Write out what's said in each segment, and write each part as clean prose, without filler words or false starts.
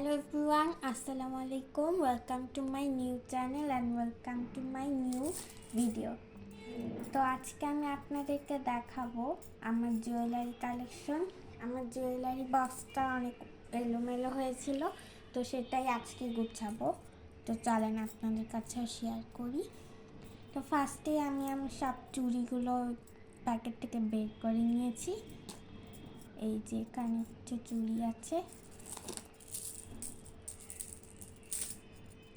Hello everyone, Assalamu alaikum. Welcome to my new channel and welcome to my new video. তো আজকে আমি আপনাদেরকে দেখাবো আমার জুয়েলারি কালেকশন। আমার জুয়েলারি বক্সটা অনেক এলোমেলো হয়েছিল, তো সেটাই আজকে গুছাবো। তো চলেন আপনাদের কাছে শেয়ার করি। তো ফার্স্টে আমি সব চুড়িগুলো প্যাকেট থেকে বের করে নিয়েছি। এই যে এখানে কিছু চুড়ি আছে,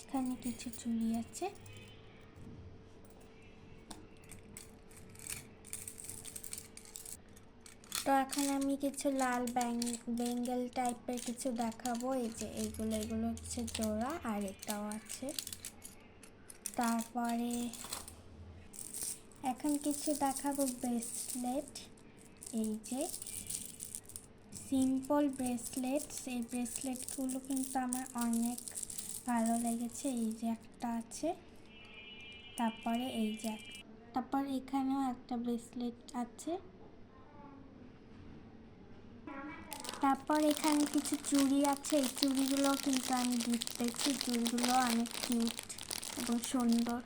এখানে কিছু চুড়ি আছে। তো এখন আমি কিছু লাল বেঙ্গল টাইপের কিছু দেখাবো। এই যে এগুলো হচ্ছে জোড়া, আর এটাও আছে। তারপরে এখন কিছু দেখাবো ব্রেসলেট। এই যে সিম্পল ব্রেসলেটস, এই ব্রেসলেটগুলো কিন্তু আমার অনেক ভালো লেগেছে। এই যে একটা আছে, তারপরে এই যে তারপর এখানেও একটা ব্রেসলেট আছে। তারপর এখানে কিছু চুড়ি আছে, এই চুড়িগুলো কিন্তু আমি গিফট পেয়েছি। চুড়িগুলো অনেক কিউট এবং সুন্দর।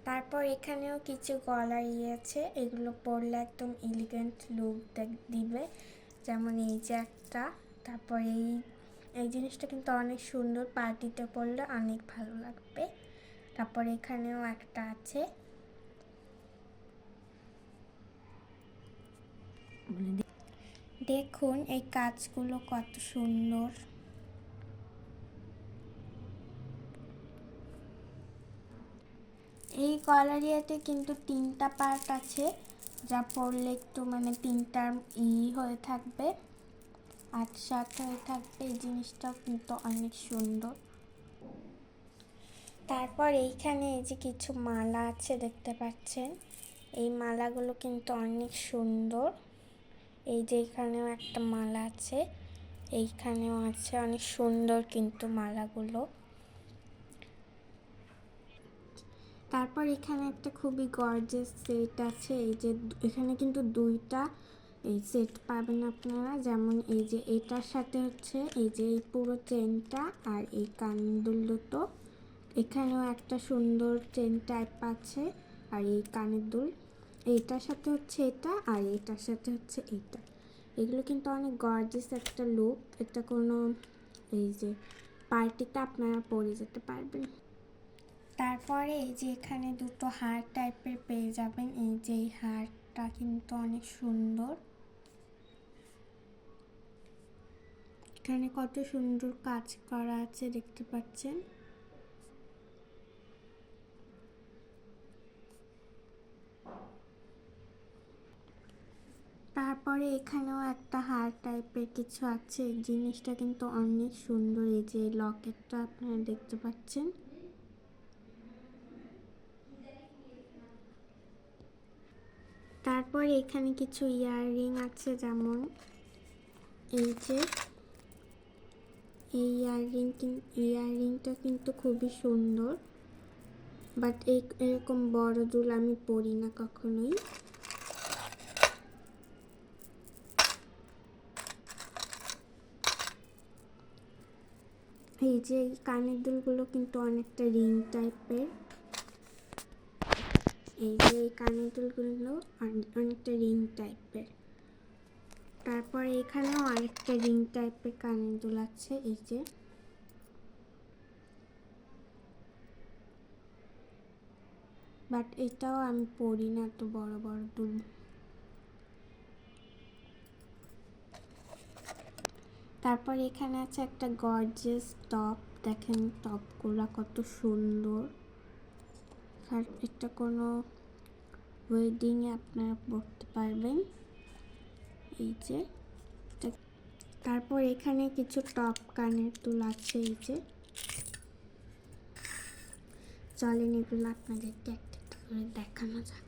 তারপর এখানেও কিছু গলার আছে, এগুলো পরলে একদম এলিগেন্ট লুক দিবে। যেমন এই যে একটা, তারপর এই জিনিসটা কিন্তু অনেক সুন্দর, পার্টিতে পরলে অনেক ভালো লাগবে। তারপর এখানেও একটা আছে। দেখুন এই কাজগুলো কত সুন্দর। এই গলারিয়াতে কিন্তু 3টা পার্ট আছে, যা পরলে একটু তিনটার হয়ে থাকবে, আটসাট হয়ে থাকবে। এই জিনিসটাও কিন্তু অনেক সুন্দর। তারপর এইখানে এই যে কিছু মালা আছে, দেখতে পাচ্ছেন। এই মালাগুলো কিন্তু অনেক সুন্দর। এই যে এখানেও একটা মালা আছে, এইখানেও আছে, অনেক সুন্দর কিন্তু মালাগুলো। তারপর এখানে একটা খুবই গর্জিয়াস সেট আছে। এই যে এখানে কিন্তু 2টা এই সেট পাবেন আপনারা। যেমন এই যে এটার সাথে হচ্ছে এই যে এই পুরো চেনটা আর এই কানের দুটো, এখানেও একটা সুন্দর চেন টাইপ আছে, আর এই কানের দুল এইটার সাথে হচ্ছে এটা, আর এটার সাথে হচ্ছে এটা। এগুলো কিন্তু অনেক গর্জিয়াস একটা লুক। এটা কোনো এই যে পার্টিতে আপনারা পরে যেতে পারবেন। তারপরে এই যে এখানে 2টো হার টাইপের পেয়ে যাবেন। এই যে এই হারটা কিন্তু অনেক সুন্দর, এখানে কত সুন্দর কাজ করা আছে, দেখতে পাচ্ছেন। তারপরে এখানেও একটা হার টাইপের কিছু আছে, এই জিনিসটা কিন্তু অনেক সুন্দর। এই যে লকেটটা আপনারা দেখতে পাচ্ছেন। তারপরে এখানে কিছু ইয়াররিং আছে, যেমন এই যে এই ইয়াররিংটা কিন্তু খুবই সুন্দর, বাট এরকম বড় দুল আমি পরি না কখনোই। এই যে কানের দুলগুলো কিন্তু অনেকটা রিং টাইপের। এই যে এই কানের দুলগুলো অনেকটা রিং টাইপের। তারপর এখানেও আরেকটা রিং টাইপের কানের দুল আছে। এই যে বাট এটাও আমি পরি না, এত বড় বড় দুল। তারপর এখানে আছে একটা গর্জিয়াস টপ। দেখেন টপগুলো কত সুন্দর, আর এটা কোনো ওয়েডিংয়ে আপনারা পরতে পারবেন। এই যে তারপর এখানে কিছু টপ কানের দুল আছে। এই যে চলেন এগুলো আপনাদেরকে একটা একটা করে দেখানো যাক।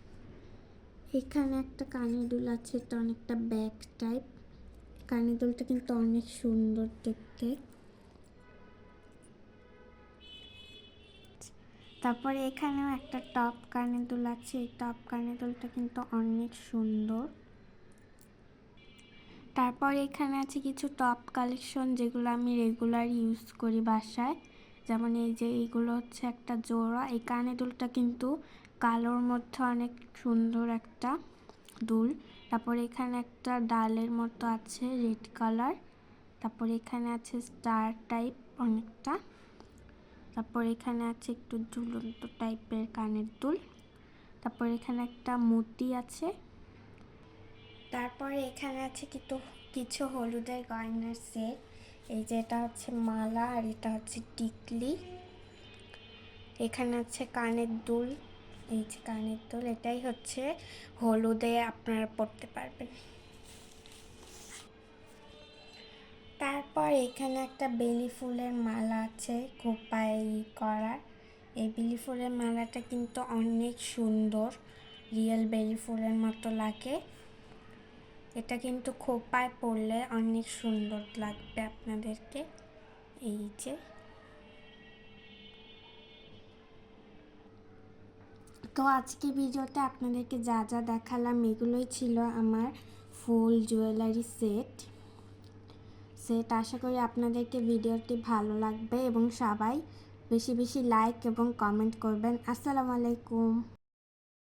এখানে একটা কানের দুল আছে, এটা অনেকটা ব্যাগ টাইপ। কানের দুলটা কিন্তু অনেক সুন্দর দেখতে। তারপরে এখানেও একটা টপ কানের দুল আছে, এই টপ কানের দুলটা কিন্তু অনেক সুন্দর। তারপর এখানে আছে কিছু টপ কালেকশন যেগুলো আমি রেগুলার ইউজ করি বাসায়। যেমন এই যে এইগুলো হচ্ছে একটা জোড়া। এই কানের দুলটা কিন্তু কালোর মধ্যে অনেক সুন্দর একটা দুল। তারপর এখানে একটা ডালের মতো আছে রেড কালার। তারপর এখানে আছে স্টার টাইপ অনেকটা। তারপর এখানে আছে একটু ঝুলন্ত টাইপের কানের দুল। তারপর এখানে একটা মুটি আছে। তারপরে এখানে আছে কিছু হলুদের গয়নার সেট। এই যে এটা হচ্ছে মালা আর এটা হচ্ছে টিকলি। এখানে আছে কানের দুল। এই যে কানের দুল, এটাই হচ্ছে হলুদে আপনারা পরতে পারবেন। তারপর এখানে একটা বেলি ফুলের মালা আছে খোপায় করার। এই বেলি ফুলের মালাটা কিন্তু অনেক সুন্দর, রিয়েল বেলি ফুলের মতো লাগে। এটা কিন্তু খোপায় পরলে অনেক সুন্দর লাগবে আপনাদেরকে। এই যে তো আজকে ভিডিওতে আপনাদেরকে যা যা দেখালাম এগুলোই ছিল আমার ফুল জুয়েলারি সেট। আশা করি আপনাদেরকে ভিডিওটি ভালো লাগবে এবং সবাই বেশি বেশি লাইক এবং কমেন্ট করবেন। আসসালামু আলাইকুম।